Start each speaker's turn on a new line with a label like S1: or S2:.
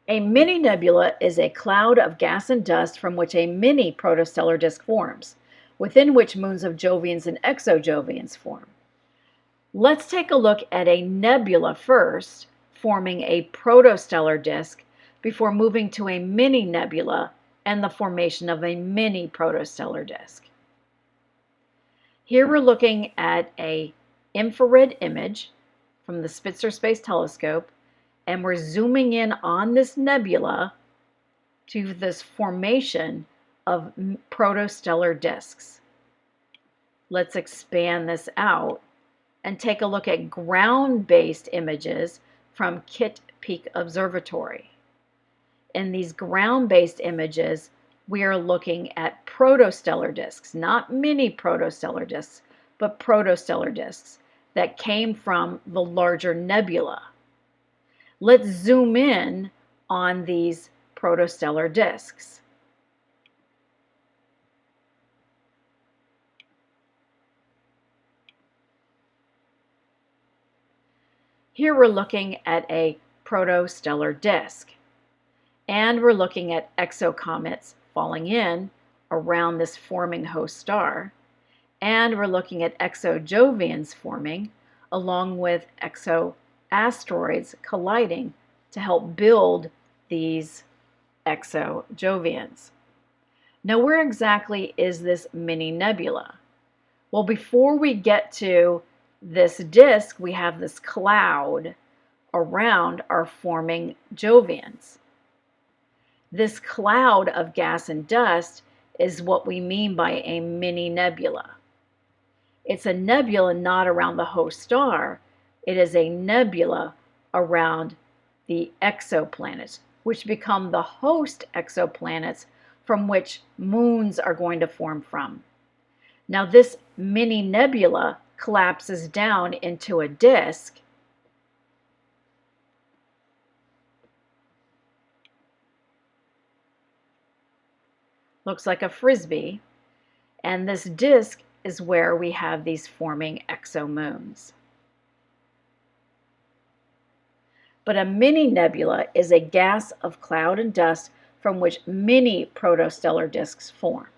S1: A mini-nebula is a cloud of gas and dust from which a mini protostellar disk forms, within which moons of Jovians and exojovians form. Let's take a look at a nebula first, forming a protostellar disk before moving to a mini-nebula and the formation of a mini protostellar disk. Here we're looking at an infrared image from the Spitzer Space Telescope, and we're zooming in on this nebula to this formation of protostellar disks. Let's expand this out and take a look at ground-based images from Kitt Peak Observatory. In these ground-based images, we are looking at protostellar disks, not mini protostellar disks, but protostellar disks that came from the larger nebula. Let's zoom in on these protostellar disks. Here we're looking at a protostellar disk, and we're looking at exocomets falling in around this forming host star, and we're looking at exojovians forming along with exoasteroids colliding to help build these exojovians. Now, where exactly is this mini nebula? Well, before we get to this disk, we have this cloud around our forming Jovians. This cloud of gas and dust is what we mean by a mini nebula. It's a nebula not around the host star. It is a nebula around the exoplanets, which become the host exoplanets from which moons are going to form from. Now, this mini nebula collapses down into a disk. Looks like a frisbee, and this disk is where we have these forming exomoons. But a mini nebula is a gas of cloud and dust from which many protostellar disks form.